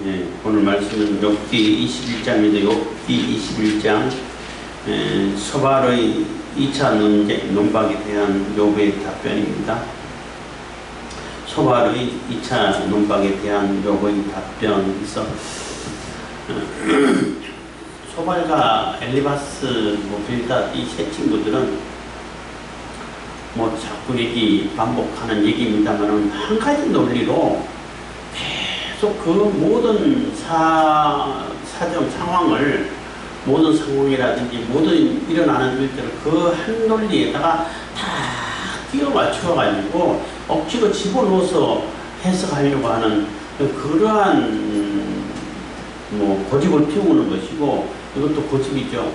예, 오늘 말씀은 욥기 21장입니다. 욥기 21장 소발의 2차 논박에 대한 욥의 답변입니다. 소발의 2차 논박에 대한 욥의 답변에서 소발과 엘리바스, 빌닷 이 세 친구들은 자꾸 반복하는 얘기입니다만 한 가지 논리로 계속 그 모든 사정 상황을, 모든 상황이라든지 모든 일어나는 일들을 그 한 논리에다가 다 끼워 맞추어가지고 억지로 집어넣어서 해석하려고 하는 그러한 고집을 피우는 것이고, 이것도 고집이죠.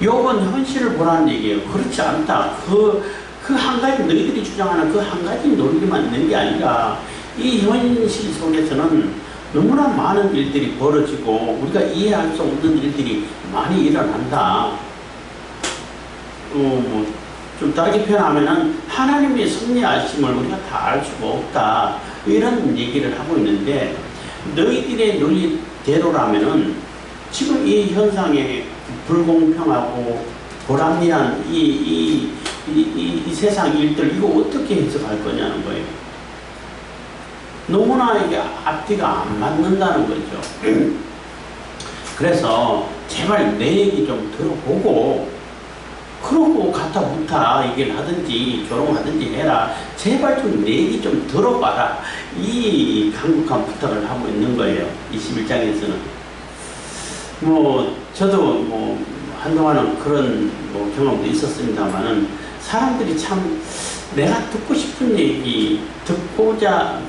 욥은 현실을 보라는 얘기예요. 그렇지 않다. 그 한 가지, 너희들이 주장하는 그 한 가지 논리만 있는 게 아니라 이 현실 속에서는 너무나 많은 일들이 벌어지고 우리가 이해할 수 없는 일들이 많이 일어난다. 좀 다르게 표현하면은 하나님의 섭리하심을 우리가 다 알 수가 없다. 이런 얘기를 하고 있는데, 너희들의 논리대로라면은 지금 이 현상에 불공평하고 불합리한 이 세상 일들, 이거 어떻게 해석할 거냐는 거예요. 너무나 이게 앞뒤가 안 맞는다는 거죠. 그래서 제발 내 얘기 좀 들어보고, 그러고 가타 부타 얘기를 하든지 조롱하든지 해라. 제발 좀 내 얘기 좀 들어봐라. 이 간곡한 부탁을 하고 있는 거예요. 21장에서는. 저도 한동안은 그런 경험도 있었습니다만은, 사람들이 참 내가 듣고 싶은 얘기, 그러니까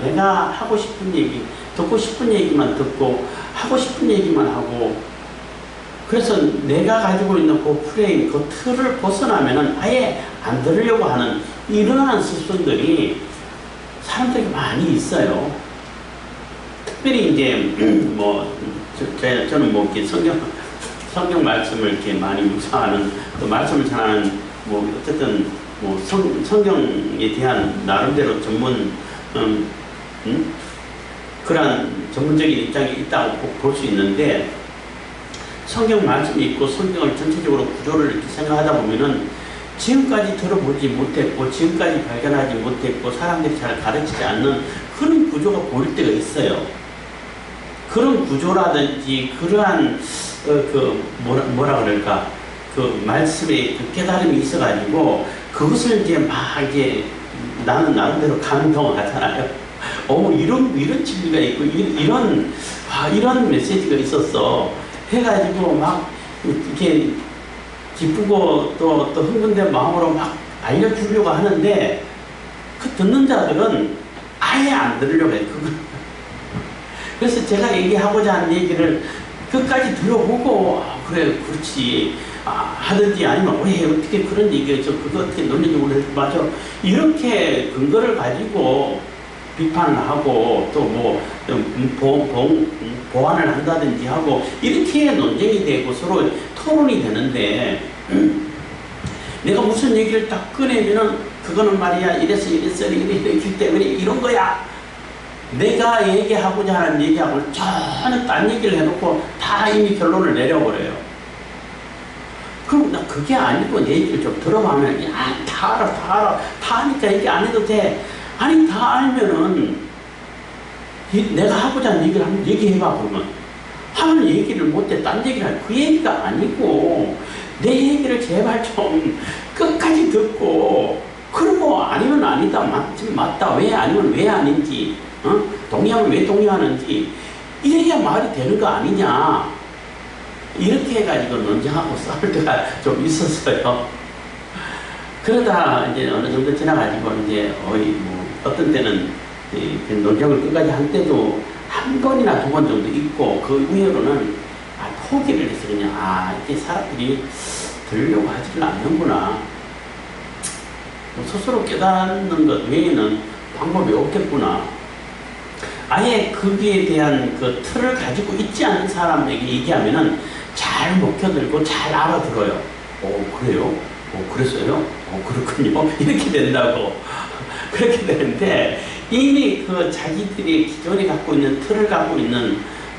내가 하고 싶은 얘기, 듣고 싶은 얘기만 듣고, 하고 싶은 얘기만 하고, 그래서 내가 가지고 있는 그 프레임, 그 틀을 벗어나면은 아예 안 들으려고 하는 이러한 습성들이 사람들이 많이 있어요. 특별히 이제, 저는 이렇게 성경 말씀을 이렇게 많이 묵상하는, 또 말씀을 전하는, 어쨌든, 성경에 대한 나름대로 그러한 전문적인 입장이 있다고 볼 수 있는데, 성경 말씀이 있고 성경을 전체적으로 구조를 이렇게 생각하다 보면은 지금까지 들어보지 못했고, 지금까지 발견하지 못했고, 사람들이 잘 가르치지 않는 그런 구조가 보일 때가 있어요. 그런 구조라든지, 그러한, 뭐라 그럴까, 그 말씀에 그 깨달음이 있어가지고, 그것을 이제 나는 나름대로 감동하잖아요. 이런 진리가 있고, 이런 메시지가 있었어. 해가지고 이렇게 기쁘고 또 흥분된 마음으로 알려주려고 하는데, 그 듣는 자들은 아예 안 들으려고 해요. 그래서 제가 얘기하고자 하는 얘기를 끝까지 들어보고, 그래, 그렇지, 하든지, 아니면 왜 어떻게 그런 얘기였죠, 그거 어떻게 논리적으로 해서 맞아, 이렇게 근거를 가지고 비판을 하고, 또 보완을 한다든지 하고, 이렇게 논쟁이 되고 서로 토론이 되는데, 내가 무슨 얘기를 딱 꺼내면은 그거는 말이야, 이래서 이랬기 때문에 이런 거야. 내가 얘기하고자 하는 얘기하고는 전혀 딴 얘기를 해놓고 다 이미 결론을 내려버려요. 그럼 나 그게 아니고 내 얘기를 좀 들어보면, 다 알아. 다 아니까 얘기 안 해도 돼. 아니, 다 알면은 내가 하고자 하는 얘기를 한번 얘기해봐. 그러면 하는 얘기를 못해 딴 얘기를 할, 그 얘기가 아니고 내 얘기를 제발 좀 끝까지 듣고, 그러고 아니면 아니다, 맞다, 왜 아니면 왜 아닌지, 동의하면 왜 동의하는지, 이래야 말이 되는 거 아니냐. 이렇게 해가지고 논쟁하고 싸울 때가 좀 있었어요. 그러다 이제 어느 정도 지나가지고 이제 어떤 때는 논쟁을 끝까지 한 때도 한 번이나 두 번 정도 있고, 그 이후로는 포기를 해서 그냥 이게 사람들이 들으려고 하지는 않는구나, 스스로 깨닫는 것 외에는 방법이 없겠구나. 아예 거기에 대한 그 틀을 가지고 있지 않은 사람에게 얘기하면은 잘 먹혀들고 잘 알아들어요. 그래요? 그랬어요? 그렇군요. 이렇게 된다고. 그렇게 되는데, 이미 그 자기들이 기존에 갖고 있는 틀을 갖고 있는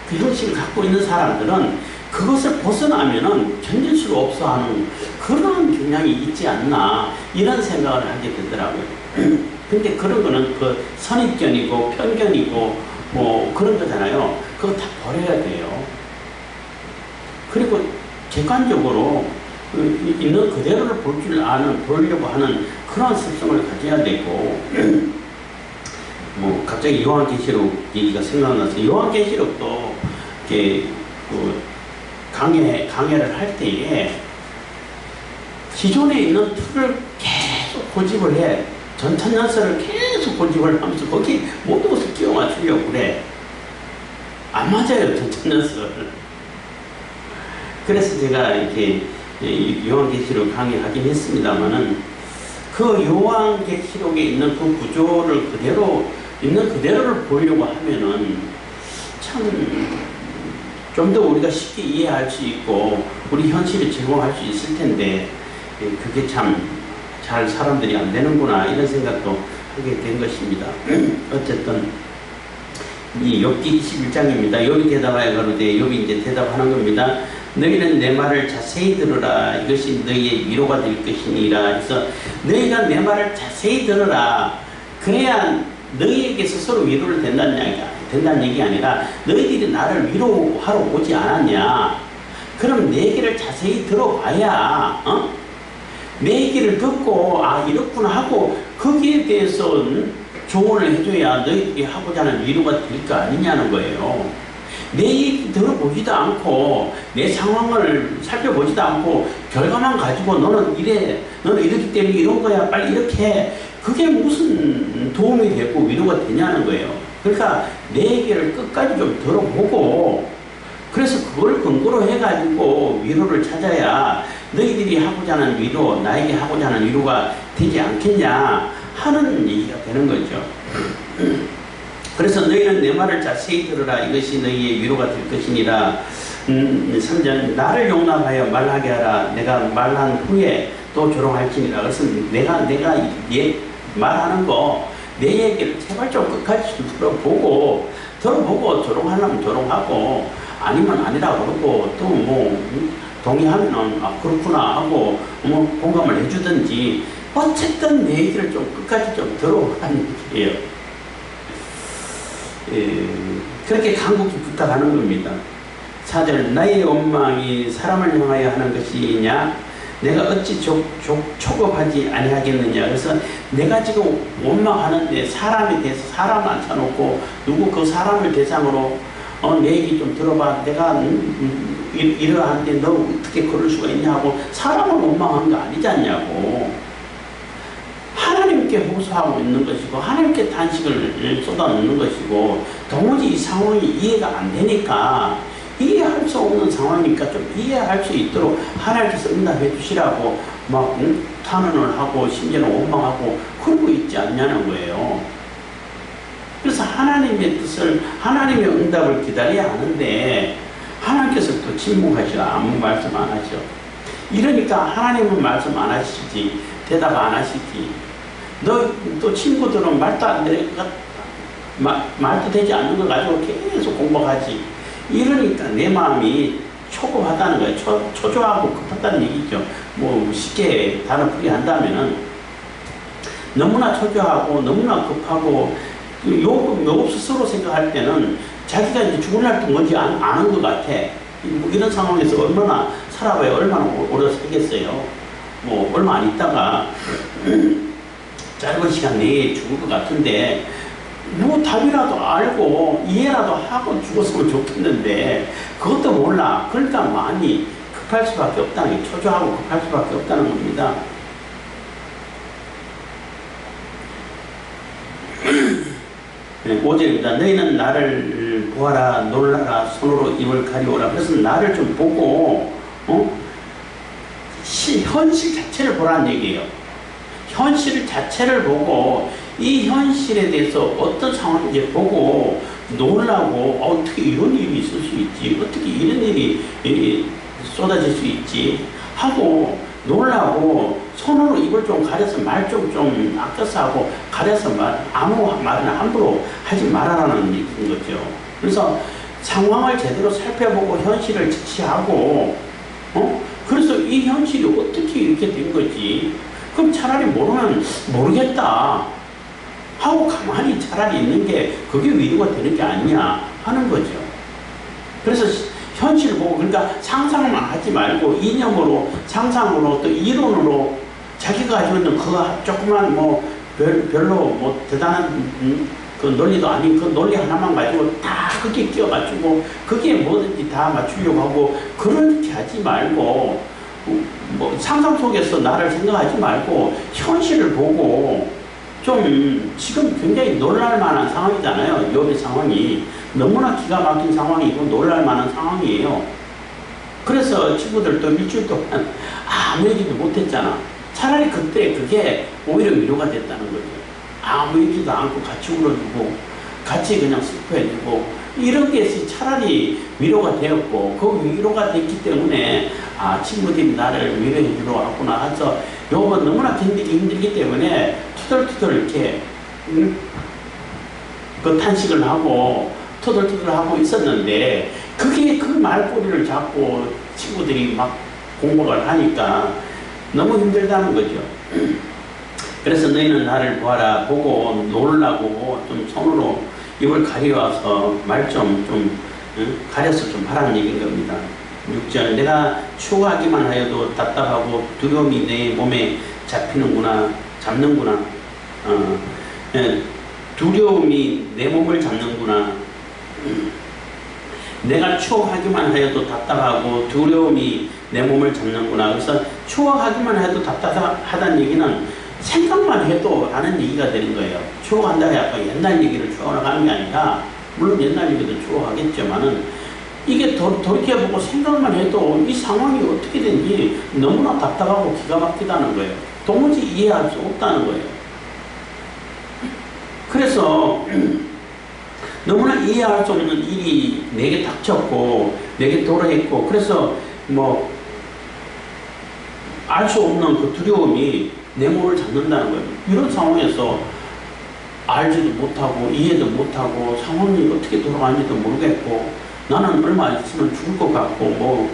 그 형식을 갖고 있는 사람들은 그것을 벗어나면은 견딜 수가 없어 하는 그런 경향이 있지 않나 이런 생각을 하게 되더라고요. 근데 그런 거는 그 선입견이고 편견이고 뭐 그런 거잖아요. 그거 다 버려야 돼요. 그리고 객관적으로 있는 그대로를 볼 줄 아는, 보려고 하는 그런 습성을 가져야 되고, 뭐, 갑자기 요한계시록 얘기가 생각나서, 요한계시록도, 이렇게, 강해를 할 때에, 기존에 있는 틀을 계속 고집을 해. 전천년설을 계속 고집을 하면서, 거기 모든 것을 끼워 맞추려고 그래. 안 맞아요, 전천년설. 그래서 제가 이렇게, 요한계시록 강의하긴 했습니다만은 그 요한계시록에 있는 그 구조를 그대로 있는 그대로를 보려고 하면은 참 좀 더 우리가 쉽게 이해할 수 있고 우리 현실에 적용할 수 있을 텐데 그게 참 잘 사람들이 안 되는구나 이런 생각도 하게 된 것입니다. 어쨌든 이 욥기 21장입니다. 욥이 대답하여 가로되 욥이 이제 대답하는 겁니다. 너희는 내 말을 자세히 들으라. 이것이 너희의 위로가 될 것이니라. 그래서 너희가 내 말을 자세히 들으라. 그래야 너희에게 스스로 위로를 된다는 얘기 아니라 너희들이 나를 위로하러 오지 않았냐. 그럼 내 얘기를 자세히 들어봐야 내 얘기를 듣고 아 이렇구나 하고 거기에 대해서 조언을 해줘야 너희들이 하고자 하는 위로가 될 거 아니냐는 거예요. 내 얘기 들어보지도 않고 내 상황을 살펴보지도 않고 결과만 가지고 너는 이래 너는 이렇기 때문에 이런 거야 빨리 이렇게 해. 그게 무슨 도움이 되고 위로가 되냐는 거예요. 그러니까 내 얘기를 끝까지 좀 들어보고 그래서 그걸 근거로 해가지고 위로를 찾아야 너희들이 하고자 하는 위로 나에게 하고자 하는 위로가 되지 않겠냐 하는 얘기가 되는 거죠. 그래서 너희는 내 말을 자세히 들으라. 이것이 너희의 위로가 될 것이니라. 3절 나를 용납하여 말하게 하라. 내가 말한 후에 또 조롱할지니라. 그래서 내가 말하는 거 내 얘기를 제발 좀 끝까지 좀 들어보고 조롱하려면 조롱하고 아니면 아니라 그러고 또 뭐 동의하면은 아 그렇구나 하고 뭐 공감을 해주든지 어쨌든 내 얘기를 좀 끝까지 좀 들어보라는 얘기예요. 그렇게 간곡히 부탁하는 겁니다. 4절 나의 원망이 사람을 향하여 하는 것이냐 내가 어찌 초급하지 아니하겠느냐. 그래서 내가 지금 원망하는데 사람에 대해서 사람 앉혀놓고 누구 그 사람을 대상으로 내 얘기 좀 들어봐. 내가 이러한데 너 어떻게 그럴 수가 있냐고 사람을 원망한 거 아니지 않냐고. 하나님께 호소하고 있는 것이고 하나님께 단식을 쏟아놓는 것이고 도무지 이 상황이 이해가 안 되니까 이해할 수 없는 상황이니까 좀 이해할 수 있도록 하나님께서 응답해 주시라고 막 탄원을 하고 심지어는 원망하고 그러고 있지 않냐는 거예요. 그래서 하나님의 뜻을 하나님의 응답을 기다려야 하는데 하나님께서 또 침묵하시고 아무 말씀 안 하죠. 이러니까 하나님은 말씀 안 하시지 대답 안 하시지. 너 또 친구들은 말도 안 되는 것 말도 되지 않는 걸 가지고 계속 공부하지. 이러니까 내 마음이 초급하다는 거예요. 초조하고 급하다는 얘기죠. 뭐 쉽게 단어 풀이 한다면은 너무나 초조하고 너무나 급하고 욥 스스로 생각할 때는 자기가 이제 죽을 날도 뭔지 아는 것 같아. 이런 상황에서 얼마나 살아봐야 얼마나 오래 살겠어요. 뭐 얼마 안 있다가 짧은 시간 내에 죽을 것 같은데 뭐 답이라도 알고 이해라도 하고 죽었으면 좋겠는데 그것도 몰라. 그러니까 많이 급할 수밖에 없다는 게 초조하고 급할 수밖에 없다는 겁니다. 네, 5절입니다. 너희는 나를 보아라 놀라라 손으로 입을 가리오라. 그래서 나를 좀 보고 현실 자체를 보라는 얘기예요. 현실 자체를 보고 이 현실에 대해서 어떤 상황인지 보고 놀라고 어떻게 이런 일이 있을 수 있지 어떻게 이런 일이 쏟아질 수 있지 하고 놀라고 손으로 입을 좀 가려서 말 좀 아껴서 하고 가려서 아무 말이나 함부로 하지 말아라는 얘기인 거죠. 그래서 상황을 제대로 살펴보고 현실을 직시하고 그래서 이 현실이 어떻게 이렇게 된 거지? 그럼 차라리 모르면 모르겠다 하고 가만히 차라리 있는 게 그게 위로가 되는 게 아니냐 하는 거죠. 그래서 현실을 보고 그러니까 상상만 하지 말고 이념으로 상상으로 또 이론으로 자기가 가지고 있는 그 조그만 뭐 별로 뭐 대단한 그 논리도 아닌 그 논리 하나만 가지고 다 그게 끼워 맞추고 그게 뭐든지 다 맞추려고 하고 그렇게 하지 말고 뭐 상상 속에서 나를 생각하지 말고 현실을 보고 좀 지금 굉장히 놀랄 만한 상황이잖아요. 욥의 상황이 너무나 기가 막힌 상황이고 놀랄 만한 상황이에요. 그래서 친구들도 일주일 동안 아무 얘기도 못했잖아. 차라리 그때 그게 오히려 위로가 됐다는 거죠. 아무 얘기도 않고 같이 울어주고 같이 그냥 슬퍼해주고 이런 게 차라리 위로가 되었고 그 위로가 됐기 때문에 아 친구들이 나를 위로해 주러 왔구나 해서 욥은 너무나 견디기 힘들기 때문에 투덜투덜 이렇게 그 탄식을 하고 투덜투덜 하고 있었는데 그게 그 말꼬리를 잡고 친구들이 막 공격을 하니까 너무 힘들다는 거죠. 그래서 너희는 나를 보아라 보고 놀라고 좀 손으로 입을 가려와서 말 좀 가려서 좀 하라는 얘기인 겁니다. 6절 내가 추구하기만 하여도 답답하고 두려움이 내 몸에 잡는구나. 두려움이 내 몸을 잡는구나. 내가 추억하기만 하여도 답답하고 두려움이 내 몸을 잡는구나. 그래서 추억하기만 해도 답답하다는 얘기는 생각만 해도 라는 얘기가 되는 거예요. 추억한다고 약간 옛날 얘기를 추억하는 게 아니라 물론 옛날 얘기도 추억하겠지만은 이게 돌이켜보고 생각만 해도 이 상황이 어떻게 된지 너무나 답답하고 기가 막히다는 거예요. 도무지 이해할 수 없다는 거예요. 그래서 너무나 이해할 수 없는 일이 내게 닥쳤고 내게 도래했고 그래서 뭐 알 수 없는 그 두려움이 내 몸을 잡는다는 거예요. 이런 상황에서 알지도 못하고 이해도 못하고 상황이 어떻게 돌아가는지도 모르겠고 나는 얼마 있으면 죽을 것 같고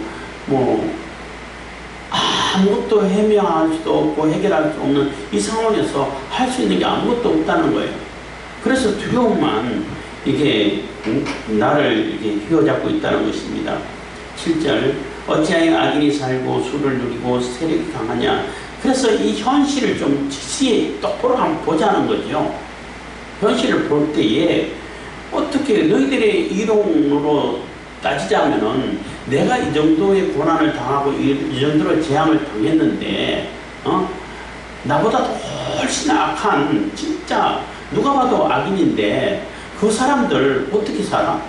아무것도 해명할 수도 없고 해결할 수 없는 이 상황에서 할 수 있는 게 아무것도 없다는 거예요. 그래서 두려움만 이게 나를 이렇게 휘어잡고 있다는 것입니다. 7절 어찌하여 악인이 살고 수를 누리고 세력이 강하냐. 그래서 이 현실을 좀 직시에 똑바로 한번 보자는 거죠. 현실을 볼 때에 어떻게 너희들의 이론으로 따지자면은 내가 이 정도의 고난을 당하고 이 정도로 재앙을 당했는데 나보다 훨씬 악한 진짜 누가 봐도 악인인데 그 사람들 어떻게 살아?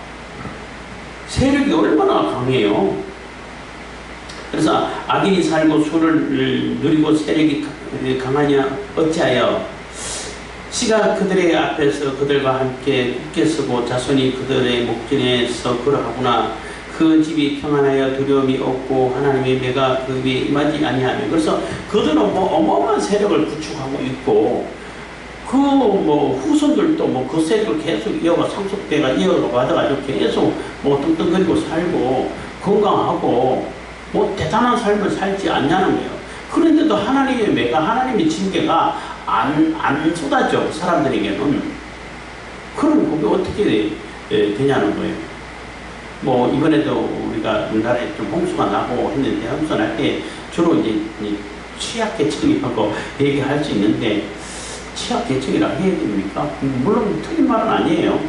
세력이 얼마나 강해요. 그래서 악인이 살고 수를 누리고 세력이 강하냐 어찌하여 씨가 그들의 앞에서 그들과 함께 굳게 서고 자손이 그들의 목전에서 걸어가구나. 그 집이 평안하여 두려움이 없고 하나님의 배가 그 위에 임하지 아니하며. 그래서 그들은 뭐 어마어마한 세력을 구축하고 있고 그 뭐 후손들도 뭐 그 세력을 계속 이어가 상속대가 이어가 받아가지고 계속 뭐 뚱뚱거리고 살고 건강하고 뭐 대단한 삶을 살지 않냐는 거예요. 그런데도 하나님의 매가 하나님의 징계가 안 쏟아져 사람들에게는. 그럼 그게 어떻게 되냐는 거예요. 뭐 이번에도 우리가 우리나라에 좀 홍수가 나고 했는데 홍수 날 때 주로 이제 취약계층이라고 얘기할 수 있는데 취약계층이라 해야 됩니까? 물론 틀린 말은 아니에요.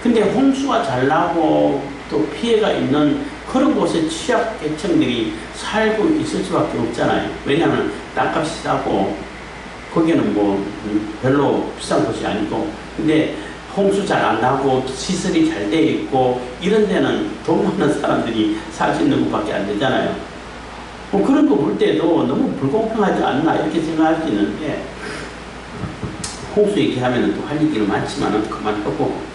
근데 홍수가 잘 나고 또 피해가 있는 그런 곳에 취약계층들이 살고 있을 수밖에 없잖아요. 왜냐하면 땅값이 싸고 거기는 뭐 별로 비싼 곳이 아니고 근데 홍수 잘 안 나고 시설이 잘 돼 있고 이런 데는 돈 많은 사람들이 살 수 있는 곳밖에 안 되잖아요. 뭐 그런 거 볼 때도 너무 불공평하지 않나 이렇게 생각할 수 있는데 홍수 얘기하면 또 할 얘기는 많지만은 그만하고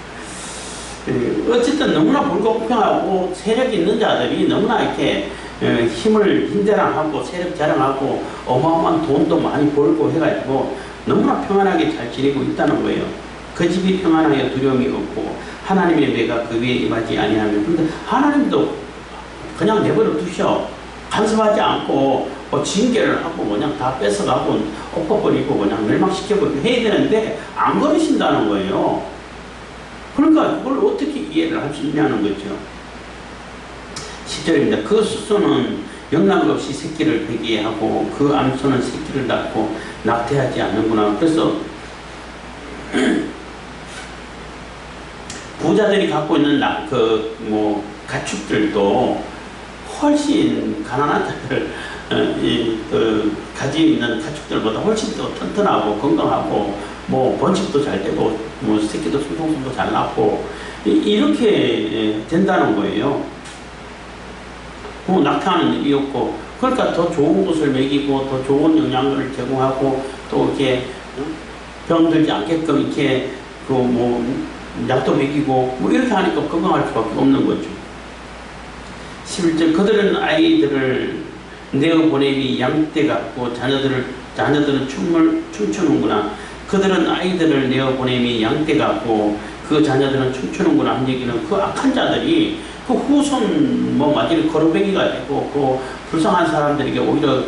어쨌든 너무나 불공평하고 세력이 있는 자들이 너무나 이렇게 힘을 자랑하고 세력 자랑하고 어마어마한 돈도 많이 벌고 해가지고 너무나 평안하게 잘 지내고 있다는 거예요. 그 집이 평안하여 두려움이 없고 하나님의 매가 그 위에 임하지 아니하면. 근데 하나님도 그냥 내버려 두셔. 간섭하지 않고 징계를 하고 그냥 다 뺏어가고 엎어버리고 그냥 멸망시켜버리고 해야 되는데 안 그러신다는 거예요. 그러니까 그걸 어떻게 이해를 할 수 있냐는 거죠. 10절입니다. 그 수소는 영락 없이 새끼를 베게 하고 그 암소는 새끼를 낳고 낙태하지 않는구나. 그래서 부자들이 갖고 있는 가축들도 훨씬 가난한 자들 가지고 있는 가축들보다 훨씬 더 튼튼하고 건강하고 번식도 잘 되고 새끼도 숭숭숭도 잘 낳고 이렇게 된다는 거예요. 낙태하는 일이 없고, 그러니까 더 좋은 것을 먹이고 더 좋은 영양분을 제공하고 또 이렇게 병들지 않게끔 이렇게 약도 먹이고 이렇게 하니까 건강할 수밖에 없는 거죠. 11절 그들은 아이들을 내어 보내니 양떼 같고 자녀들은 춤추는구나. 그들은 아이들을 내어 보내니 양떼 같고 그 자녀들은 춤추는구나 한 얘기는 그 악한 자들이 그 후손 마지막 거렁뱅이가 되고 그 불쌍한 사람들에게 오히려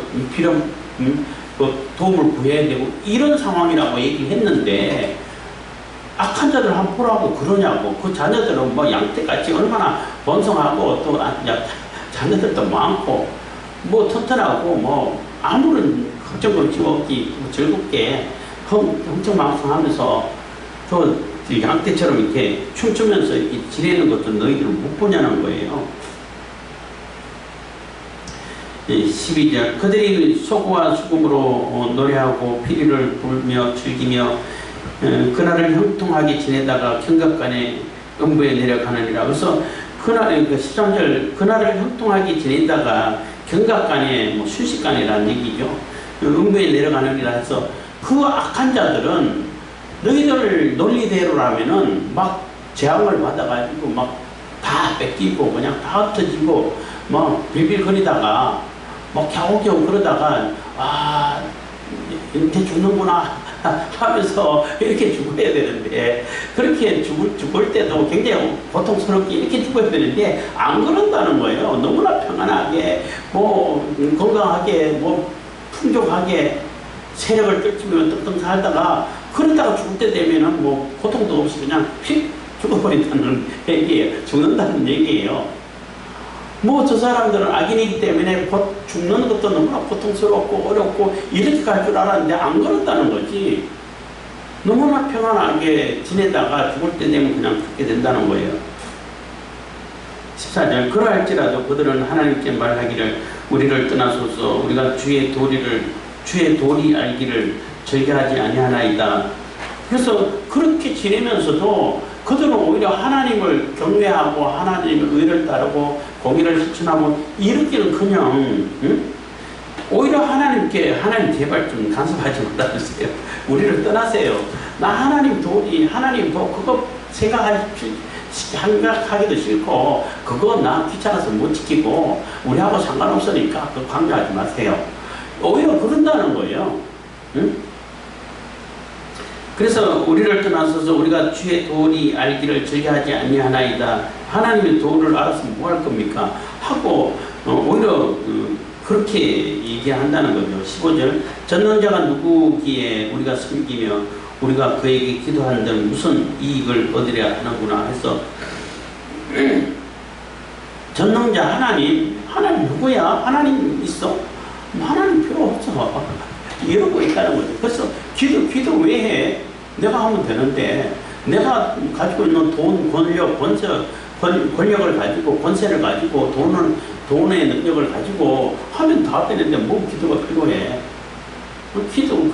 도움을 구해야 되고 이런 상황이라고 얘기했는데 악한 자들 한번 보라고 그러냐고. 그 자녀들은 양떼같이 얼마나 번성하고 또 자녀들도 많고 튼튼하고 아무런 걱정 없이 즐겁게 흥청망청하면서 또 양떼처럼 이렇게 춤추면서 이렇게 지내는 것도 너희들은 못 보냐는 거예요. 12절 그들이 소고와 수금으로 노래하고 피리를 불며 즐기며 그날을 형통하게 지내다가 경각간에 음부에 내려가느니라. 그래서 그날 13절 그날을 형통하게 지내다가 경각간에 순식간이라는 얘기죠. 음부에 내려가느니라 해서 그 악한 자들은 너희들 논리대로라면은 재앙을 받아가지고 다 뺏기고 그냥 다 흩어지고 빌빌거리다가 겨우겨우 그러다가 이렇게 죽는구나 하면서 이렇게 죽어야 되는데, 그렇게 죽을 때도 굉장히 고통스럽게 이렇게 죽어야 되는데 안 그런다는 거예요. 너무나 평안하게 건강하게 풍족하게 세력을 떨치며 뜬뜬 살다가 그러다가 죽을 때 되면은 고통도 없이 그냥 휙 죽어버린다는 얘기예요. 죽는다는 얘기예요. 저 사람들은 악인이기 때문에 죽는 것도 너무나 고통스럽고 어렵고 이렇게 갈 줄 알았는데 안 그런다는 거지. 너무나 평안하게 지내다가 죽을 때 되면 그냥 죽게 된다는 거예요. 14절 그러할지라도 그들은 하나님께 말하기를 우리를 떠나소서 우리가 주의 도리 알기를 즐겨하지 아니하나이다. 그래서 그렇게 지내면서도 그들은 오히려 하나님을 경외하고 하나님의 의를 따르고 공의를 실천하고 이렇게는 그냥 오히려 하나님 제발 좀 간섭하지 말아주세요. 우리를 떠나세요. 나 하나님 그거 생각하기도 싫고 그거 나 귀찮아서 못 지키고 우리하고 상관없으니까 그거 강요하지 마세요. 오히려 그런다는 거예요. 그래서 우리를 떠나서서 우리가 주의 도리 알기를 즐겨하지 아니하나이다. 하나님의 도를 알았으면 뭐 할 겁니까? 하고 오히려 그렇게 얘기한다는 거죠. 15절 전능자가 누구기에 우리가 섬기며 우리가 그에게 기도하는데 무슨 이익을 얻으려 하는구나 해서 전능자 하나님 누구야? 하나님 있어? 하나님 필요 없어. 이러고 있다는 거죠. 그래서 기도 왜 해? 내가 하면 되는데 내가 가지고 있는 돈, 권력을 가지고 권세를 가지고 돈의 능력을 가지고 하면 다 되는데 뭐 기도가 필요해?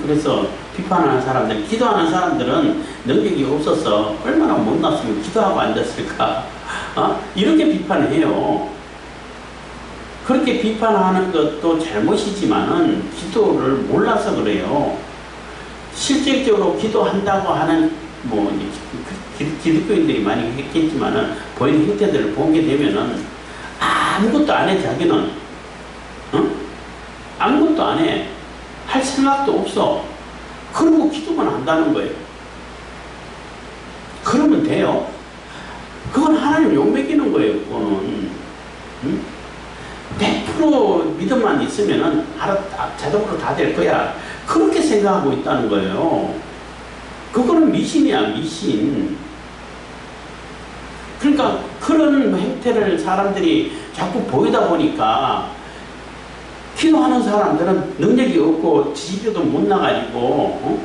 그래서 비판하는 사람들, 기도하는 사람들은 능력이 없어서 얼마나 못났으면 기도하고 앉았을까? 이렇게 비판해요. 그렇게 비판하는 것도 잘못이지만은 기도를 몰라서 그래요. 실질적으로 기도한다고 하는 기독교인들이 많이 했겠지만은 본인 형태들을 보게 되면은 아무것도 안 해. 자기는 아무것도 안 해. 할 생각도 없어. 그러고 기도만 한다는 거예요. 그러면 돼요? 그건 하나님 욕먹이는 거예요. 그거는. 응? 100% 믿음만 있으면은 자동으로 다 될 거야. 그렇게 생각하고 있다는 거예요. 그거는 미신이야, 미신. 그러니까 그런 행태를 사람들이 자꾸 보이다 보니까 기도하는 사람들은 능력이 없고 지지교도 못 나가지고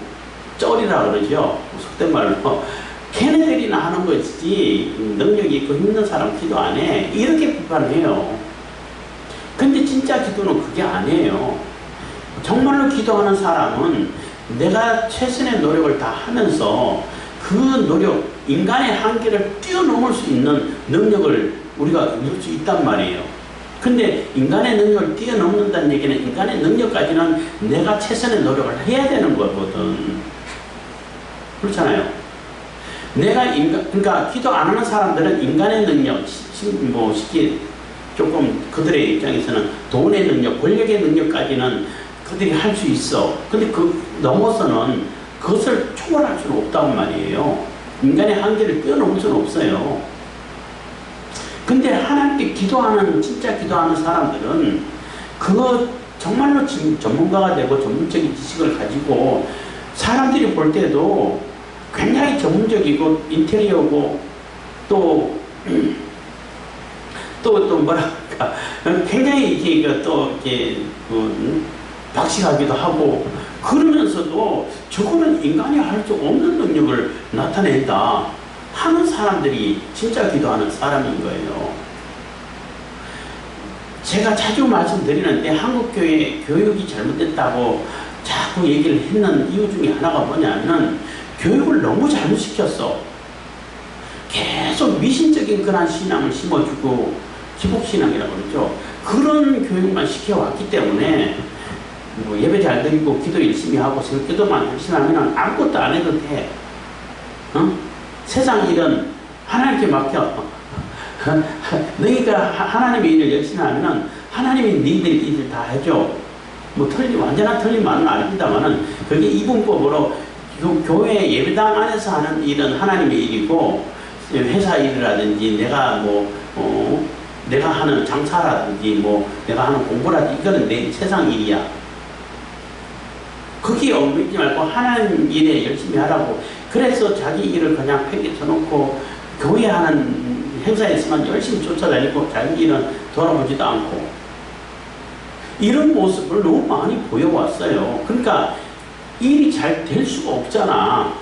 쩔이라 그러죠. 속된 말로. 걔네들이나 하는 거지 능력이 있고 힘든 사람 기도 안 해. 이렇게 비판해요. 근데 진짜 기도는 그게 아니에요. 정말로 기도하는 사람은 내가 최선의 노력을 다 하면서 그 노력, 인간의 한계를 뛰어넘을 수 있는 능력을 우리가 이룰 수 있단 말이에요. 근데 인간의 능력을 뛰어넘는다는 얘기는 인간의 능력까지는 내가 최선의 노력을 해야 되는 거거든. 그렇잖아요. 그러니까 기도 안 하는 사람들은 인간의 능력, 뭐 쉽게 조금 그들의 입장에서는 돈의 능력, 권력의 능력까지는 그들이 할 수 있어. 근데 그 넘어서는 그것을 초월할 수는 없단 말이에요. 인간의 한계를 뛰어넘을 수는 없어요. 근데 하나님께 기도하는, 진짜 기도하는 사람들은 그거 정말로 전문가가 되고 전문적인 지식을 가지고 사람들이 볼 때도 굉장히 전문적이고 인테리어고 또 뭐랄까 굉장히 이게 또 이렇게 박식하기도 하고 그러면서도 저거는 인간이 할 수 없는 능력을 나타낸다 하는 사람들이 진짜 기도하는 사람인 거예요. 제가 자주 말씀드리는데 한국교회 교육이 잘못됐다고 자꾸 얘기를 했는 이유 중에 하나가 뭐냐면 교육을 너무 잘못시켰어. 계속 미신적인 그런 신앙을 심어주고 기복신앙이라고 그러죠. 그런 교육만 시켜왔기 때문에 뭐 예배 잘 드리고 기도 열심히 하고 기도만 열심히 하면 아무것도 안 해도 돼. 세상 일은 하나님께 맡겨. 너희가 하나님의 일을 열심히 하면 하나님이 너희들 일을 다 해줘. 뭐 완전한 틀림만은 아닙니다만은 그게 이분법으로 교회 예배당 안에서 하는 일은 하나님의 일이고 회사 일이라든지 내가 내가 하는 장사라든지 내가 하는 공부라든지 이거는 내 세상 일이야. 거기에 얽매이지 말고 하나님 일에 열심히 하라고. 그래서 자기 일을 그냥 팽개쳐 놓고 교회 하는 행사에 있으면 열심히 쫓아다니고 자기 일은 돌아보지도 않고 이런 모습을 너무 많이 보여왔어요. 그러니까 일이 잘 될 수가 없잖아.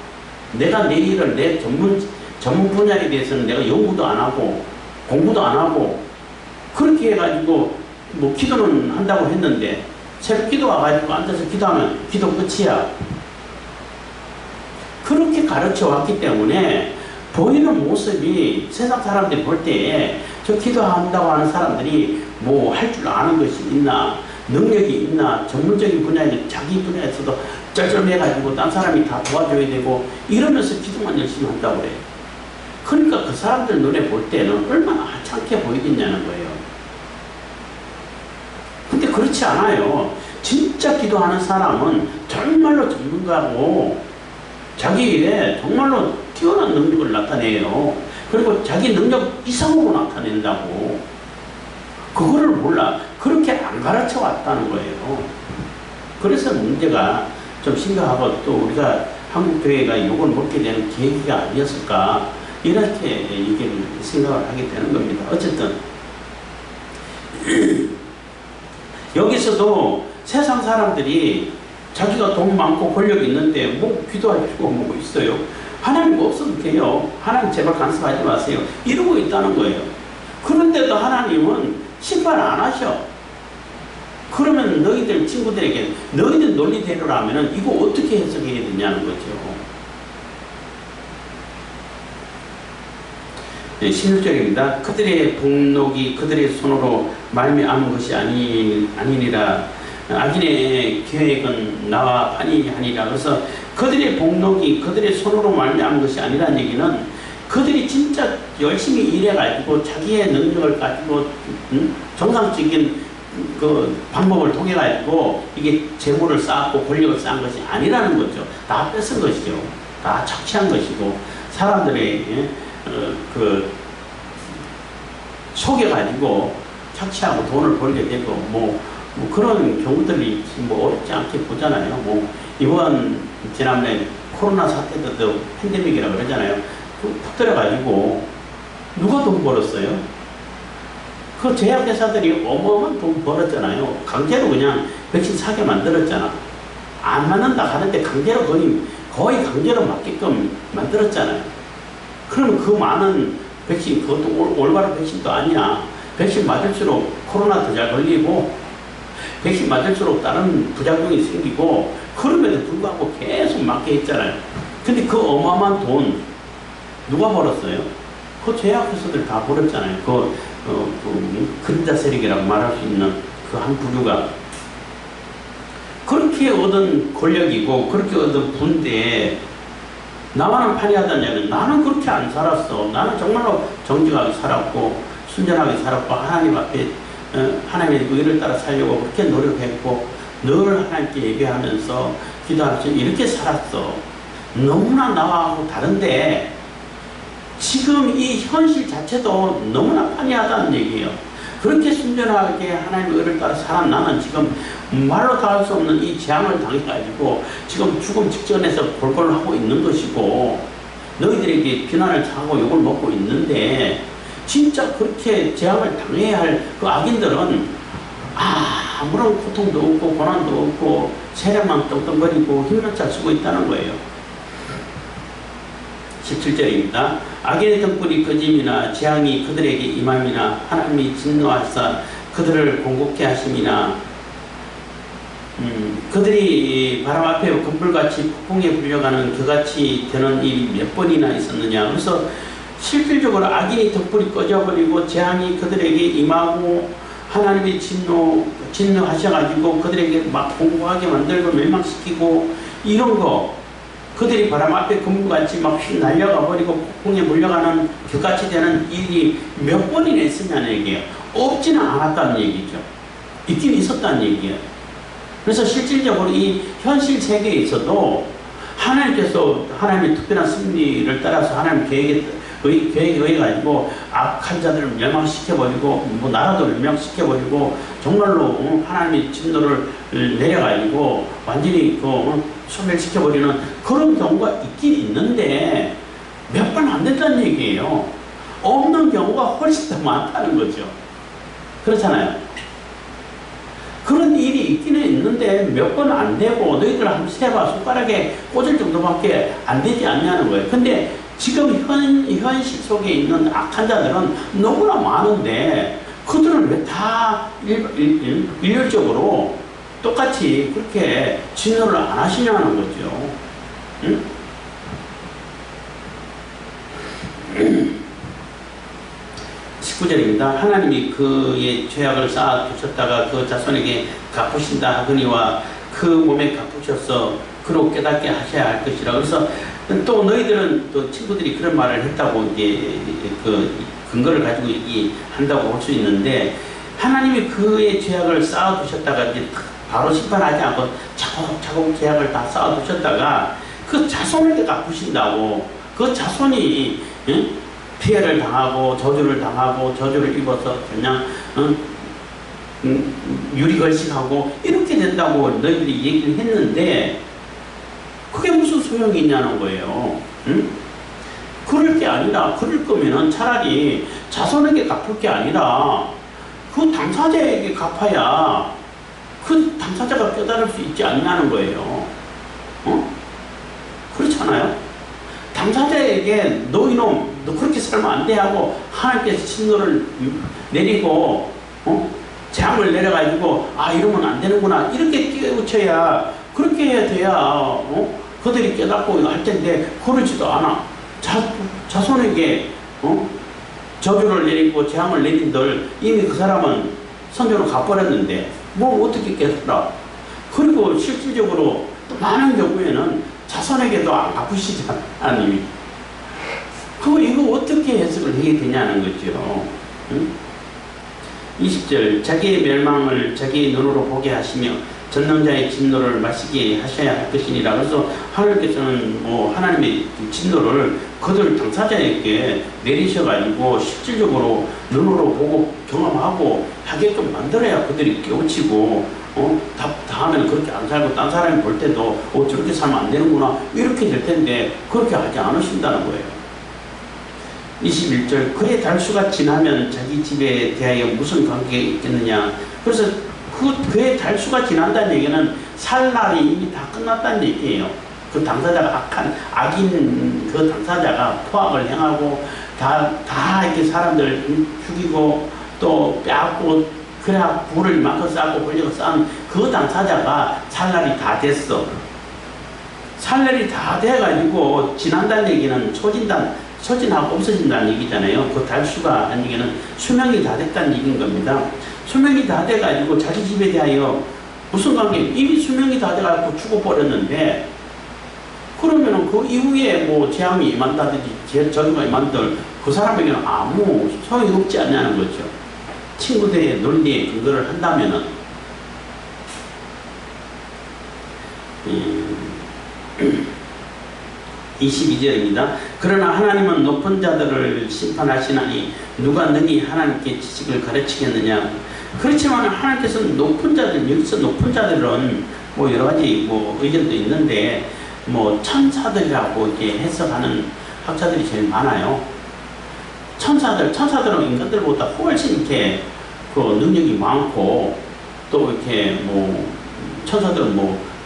내가 내 일을 내 전문 분야에 대해서는 내가 연구도 안 하고 공부도 안 하고 그렇게 해가지고 기도는 한다고 했는데 새벽 기도 와가지고 앉아서 기도하면 기도 끝이야. 그렇게 가르쳐 왔기 때문에 보이는 모습이 세상 사람들이 볼 때 저 기도한다고 하는 사람들이 뭐 할 줄 아는 것이 있나 능력이 있나 전문적인 분야에 자기 분야에서도 쩔쩔매가지고 딴 사람이 다 도와줘야 되고 이러면서 기도만 열심히 한다고 그래요. 그러니까 그 사람들 눈에 볼 때는 얼마나 하찮게 보이겠냐는 거예요. 근데 그렇지 않아요. 진짜 기도하는 사람은 정말로 전문가고 자기 일에 정말로 뛰어난 능력을 나타내요. 그리고 자기 능력 이상으로 나타낸다고. 그거를 몰라. 그렇게 안 가르쳐 왔다는 거예요. 그래서 문제가 좀 심각하고 또 우리가 한국교회가 욕을 먹게 되는 계기가 아니었을까 이렇게 얘기를 생각을 하게 되는 겁니다. 어쨌든 여기서도 세상 사람들이 자기가 돈 많고 권력 있는데 뭐 기도할 필요가 뭐 있어요. 하나님 없어도 돼요. 하나님 제발 간섭하지 마세요. 이러고 있다는 거예요. 그런데도 하나님은 심판 안 하셔. 그러면 너희들 친구들에게 너희들 논리대로라면 이거 어떻게 해석해야 되냐는 거죠. 네, 16절입니다. 그들의 복록이 그들의 손으로 말미암은 것이 아니니라. 악인의 계획은 나와 아니하니라. 그래서 그들의 복록이 그들의 손으로 말미암은 것이 아니라는 얘기는 그들이 진짜 열심히 일해가지고 자기의 능력을 가지고 정상적인 그 방법을 통해 가지고 이게 재물을 쌓았고 권력을 쌓은 것이 아니라는 거죠. 다 뺏은 것이죠. 다 착취한 것이고 사람들의 그 속여가지고 착취하고 돈을 벌게 되고 뭐 그런 경우들이 뭐 어렵지 않게 보잖아요. 뭐 이번 지난번에 코로나 사태 때도 팬데믹이라고 그러잖아요. 터뜨려가지고 누가 돈 벌었어요? 그 제약회사들이 어마어마한 돈 벌었잖아요. 강제로 그냥 백신 사게 만들었잖아. 안 맞는다 하는데 강제로 거의 강제로 맞게끔 만들었잖아요. 그러면 그 많은 백신, 그것도 올바른 백신도 아니야. 백신 맞을수록 코로나 더 잘 걸리고, 백신 맞을수록 다른 부작용이 생기고, 그럼에도 불구하고 계속 맞게 했잖아요. 근데 그 어마어마한 돈, 누가 벌었어요? 그 제약회사들 다 벌었잖아요. 그림자 세력이라고 말할 수 있는 그 한 부류가. 그렇게 얻은 권력이고, 그렇게 얻은 분대에 나와는 판이하다는 얘기는 나는 그렇게 안 살았어. 나는 정말로 정직하게 살았고, 순전하게 살았고, 하나님 앞에, 하나님의 의를 따라 살려고 그렇게 노력했고, 늘 하나님께 얘기하면서 기도하면서 이렇게 살았어. 너무나 나하고 다른데, 지금 이 현실 자체도 너무나 판이하다는 얘기예요. 그렇게 순전하게 하나님의 의를 따라 살아 나는 지금 말로 다 할 수 없는 이 재앙을 당해가지고 지금 죽음 직전에서 골골 하고 있는 것이고 너희들에게 비난을 당하고 욕을 먹고 있는데 진짜 그렇게 재앙을 당해야 할 그 악인들은 아무런 고통도 없고 고난도 없고 세력만 떵떵거리고 힘을 잘 쓰고 있다는 거예요. 17절입니다. 악인의 등불이 꺼짐이나 재앙이 그들에게 임함이나 하나님이 진노하사 그들을 공곡케 하심이나 그들이 바람 앞에 금불같이 폭풍에 불려가는 그같이 되는 일이 몇 번이나 있었느냐. 그래서 실질적으로 악인이 등불이 꺼져버리고 재앙이 그들에게 임하고 하나님이 진노하셔가지고 그들에게 막 공고하게 만들고 멸망시키고 이런 거 그들이 바람 앞에 금불같이 막 휙 날려가 버리고 폭풍에 몰려가는 그같이 되는 일이 몇 번이나 있었냐는 얘기예요. 없지는 않았다는 얘기죠. 있긴 있었다는 얘기예요. 그래서 실질적으로 이 현실 세계에 있어도 하나님께서 하나님의 특별한 섭리를 따라서 하나님 계획에 의해 가지고 악한 자들을 멸망시켜버리고 뭐 나라도 멸망시켜버리고 정말로 하나님의 진노를 내려가지고 완전히 소멸시켜버리는 그런 경우가 있긴 있는데 몇 번 안 된다는 얘기예요. 없는 경우가 훨씬 더 많다는 거죠. 그렇잖아요. 그런 일이 있기는 있는데 몇 번 안 되고 너희들 한번 세봐 손가락에 꽂을 정도밖에 안 되지 않냐는 거예요. 근데 지금 현실 속에 있는 악한 자들은 너무나 많은데 그들은 왜 다 일률적으로 똑같이 그렇게 진노를 안 하시냐는 거죠. 응? 19절입니다. 하나님이 그의 죄악을 쌓아 두셨다가 그 자손에게 갚으신다 하거니와 그 몸에 갚으셔서 그로 깨닫게 하셔야 할 것이라. 그래서 또 너희들은 또 친구들이 그런 말을 했다고 이제 그 근거를 가지고 얘기한다고 볼 수 있는데 하나님이 그의 죄악을 쌓아 두셨다가 이제 바로 심판하지 않고 차곡차곡 죄악을 다 쌓아 두셨다가 그 자손에게 갚으신다고. 그 자손이 피해를 당하고 저주를 입어서 그냥 유리걸식하고 이렇게 된다고 너희들이 얘기를 했는데 그게 무슨 소용이 있냐는 거예요. 응? 그럴 게 아니라 그럴 거면은 차라리 자손에게 갚을 게 아니라 그 당사자에게 갚아야 그 당사자가 깨달을 수 있지 않냐는 거예요. 그렇잖아요. 당사자에게 너 이놈 너 그렇게 살면 안 돼 하고 하나님께서 진노를 내리고 재앙을 내려가지고 이러면 안 되는구나 이렇게 깨우쳐야 그렇게 해야 돼야 그들이 깨닫고 할 텐데 그러지도 않아. 자손에게 저주를 내리고 재앙을 내린들 이미 그 사람은 선조로 갚아버렸는데 뭐 어떻게 깨달아. 그리고 실질적으로 또 많은 경우에는 자손에게도 안 갚으시잖아 하나님이. 그거 이거 어떻게 해석을 해야 되냐는 거죠. 응? 20절 자기의 멸망을 자기의 눈으로 보게 하시며 전능자의 진노를 마시게 하셔야 할 것이니라. 그래서 하나님께서는 하나님의 진노를 그들 당사자에게 내리셔가지고 실질적으로 눈으로 보고 경험하고 하게끔 만들어야 그들이 깨우치고 다음에는 그렇게 안 살고 딴 사람이 볼 때도 저렇게 살면 안 되는구나 이렇게 될 텐데 그렇게 하지 않으신다는 거예요. 21절 그의 달수가 지나면 자기 집에 대하여 무슨 관계가 있겠느냐. 그래서 그의 달수가 지난다는 얘기는 살 날이 이미 다 끝났다는 얘기예요. 그 당사자가 악인 그 당사자가 포악을 행하고 다 이렇게 사람들 죽이고 또 빼앗고 그래야 부를 이만큼 쌓고 권력을 쌓은 그 당사자가 살 날이 다 됐어. 살 날이 다 돼가지고 지난다는 얘기는 소진하고 없어진다는 얘기잖아요. 그 달수가 한 얘기는 수명이 다 됐다는 얘기인 겁니다. 수명이 다 돼가지고 자기 집에 대하여 무슨 관계? 이미 수명이 다 돼가지고 죽어버렸는데 그러면은 그 이후에 재앙이 임한다든지 저주가 임한들 그 사람에게는 아무 소용이 없지 않냐는 거죠. 친구들의 논리에 근거를 한다면은 22절입니다. 그러나 하나님은 높은 자들을 심판하시나니 누가 능히 하나님께 지식을 가르치겠느냐. 그렇지만 하나님께서는 높은 자들, 여기서 높은 자들은 여러 가지 의견도 있는데 천사들이라고 이렇게 해석하는 학자들이 제일 많아요. 천사들은 인간들보다 훨씬 이렇게 그 능력이 많고 또 이렇게 천사들은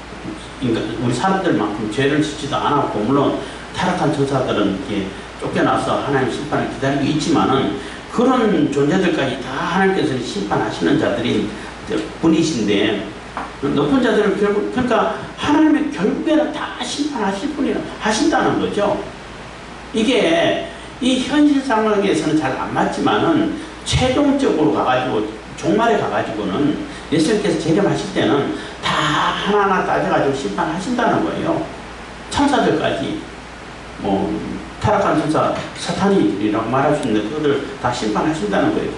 우리 사람들만큼 죄를 짓지도 않았고 물론 타락한 천사들은 이렇게 쫓겨나서 하나님 심판을 기다리고 있지만은 그런 존재들까지 다 하나님께서 심판하시는 자들인 분이신데 높은 자들은 결국 그러니까 하나님의 결국에는 다 심판하실 분이라 하신다는 거죠. 이게 이 현실 상황에서는 잘 안 맞지만은 최종적으로 가가지고 종말에 가가지고는 예수님께서 재림하실 때는 다 하나하나 따져가지고 심판하신다는 거예요. 천사들까지 타락한 천사 사탄이라고 말할 수 있는데 그들을 다 심판하신다는 거예요.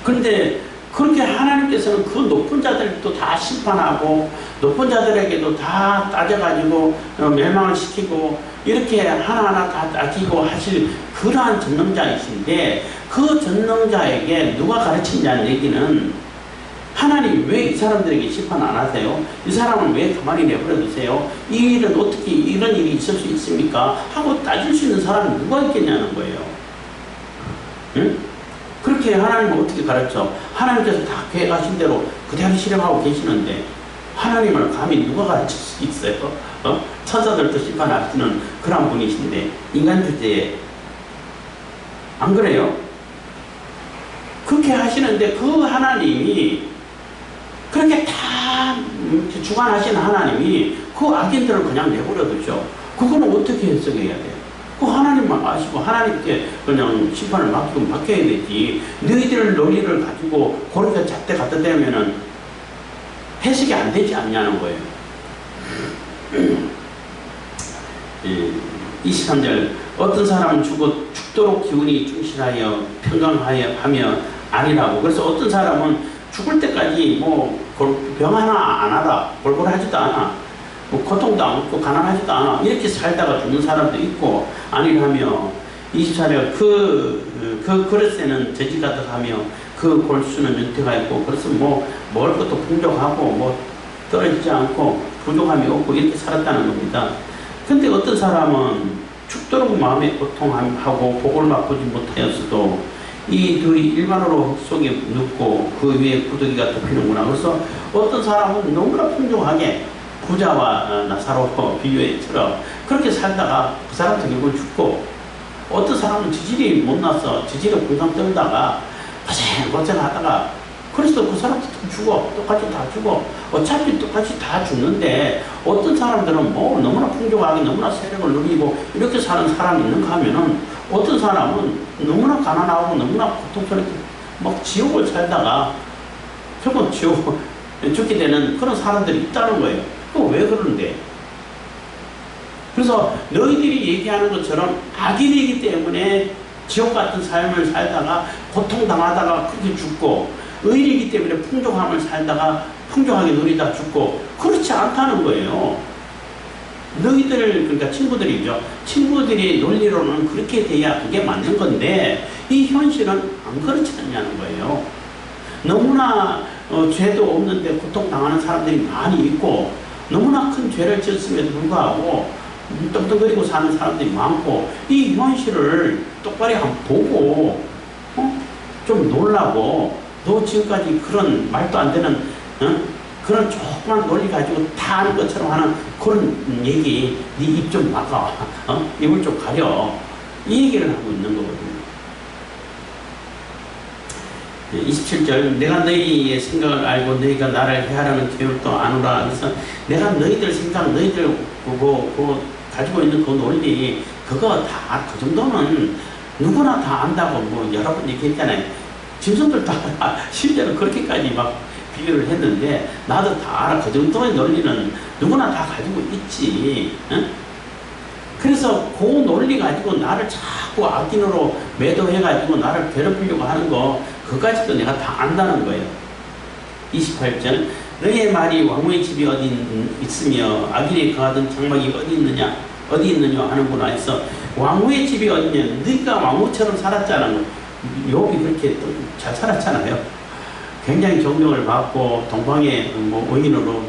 그런데 그렇게 하나님께서는 그 높은 자들도 다 심판하고 높은 자들에게도 다 따져가지고 멸망을 시키고 이렇게 하나하나 다 따지고 하실 그러한 전능자이신데 그 전능자에게 누가 가르친다는 얘기는 하나님 왜 이 사람들에게 심판 안 하세요? 이 사람은 왜 가만히 내버려 두세요? 이 일은 어떻게 이런 일이 있을 수 있습니까? 하고 따질 수 있는 사람이 누가 있겠냐는 거예요. 응? 그렇게 하나님은 어떻게 가르쳐? 하나님께서 다 계획하신 대로 그대로 실행하고 계시는데 하나님을 감히 누가 가르칠 수 있어요? 천사들도 심판하시는 그런 분이신데 인간 주제에 안 그래요? 그렇게 하시는데 그 하나님이 그렇게 다 주관하시는 하나님이 그 악인들을 그냥 내버려 두죠. 그거는 어떻게 해석해야 돼요? 그 하나님만 아시고 하나님께 그냥 심판을 맡겨야 되지. 너희들 논리를 가지고 그렇게 잣대 갖다 대면은 해석이 안 되지 않냐는 거예요. 23절 어떤 사람은 죽도록 기운이 충실하여 평강하며 아니라고. 그래서 어떤 사람은 죽을 때까지 병 하나 안 하다 골골하지도 않아 고통도 안 받고 가난하지도 않아 이렇게 살다가 죽는 사람도 있고 아니라며 24절 그 그릇에는 저지 가득하며 그 골수는 윤태가 있고 그래서 먹을 것도 풍족하고 떨어지지 않고 부족함이 없고 이렇게 살았다는 겁니다. 근데 어떤 사람은 죽도록 마음에 고통하고 복을 맛보지 못하였어도 이 둘이 일반으로 흙 속에 눕고 그 위에 구더기가 덮이는구나. 그래서 어떤 사람은 너무나 풍족하게 부자와 나사로 비유해처럼 그렇게 살다가 그 사람도 결국 죽고 어떤 사람은 지질이 못나서 지질에 공상 떨다가 고생하다가 그래서 그 사람도 죽어. 똑같이 다 죽어. 어차피 똑같이 다 죽는데 어떤 사람들은 너무나 풍족하게 너무나 세력을 누리고 이렇게 사는 사람이 있는가 하면은 어떤 사람은 너무나 가난하고 너무나 고통스럽게 지옥을 살다가 결국 지옥 죽게 되는 그런 사람들이 있다는 거예요. 그거 왜 그러는데? 그래서 너희들이 얘기하는 것처럼 악인이기 때문에 지옥 같은 삶을 살다가 고통당하다가 크게 죽고, 의리이기 때문에 풍족함을 살다가 풍족하게 누리다 죽고, 그렇지 않다는 거예요. 너희들, 그러니까 친구들이죠. 친구들이 논리로는 그렇게 돼야 그게 맞는 건데, 이 현실은 안 그렇지 않냐는 거예요. 너무나 죄도 없는데 고통당하는 사람들이 많이 있고, 너무나 큰 죄를 지었음에도 불구하고 떵떵거리고 사는 사람들이 많고, 이 현실을 똑바로 한번 보고 좀 놀라고, 너 지금까지 그런 말도 안 되는 그런 조그만 논리 가지고 다 아는 것처럼 하는 그런 얘기, 네 입 좀 막아, 입을 좀 가려, 이 얘기를 하고 있는 거거든요. 27절, 내가 너희의 생각을 알고 너희가 나를 해하라는 계획도 아노라. 그래서 내가 너희들 생각, 너희들 가지고 있는 그 논리, 그거 다 그 정도는 누구나 다 안다고 뭐 여러 번 얘기했잖아요. 짐승들 다 실제로 그렇게까지 막 비교를 했는데, 나도 다 알아. 그 정도의 논리는 누구나 다 가지고 있지. 응? 그래서 그 논리 가지고 나를 자꾸 악인으로 매도해가지고 나를 괴롭히려고 하는 거, 그까지도 내가 다 안다는 거예요. 28절, 너희의 말이 왕후의 집이 어디 있으며 악인이 거하던 장막이 어디 있느냐 하는구나 해서, 왕후의 집이 어디냐, 너희가 왕후처럼 살았잖아. 욥이 그렇게 잘 살았잖아요. 굉장히 존경을 받고 동방의 의인으로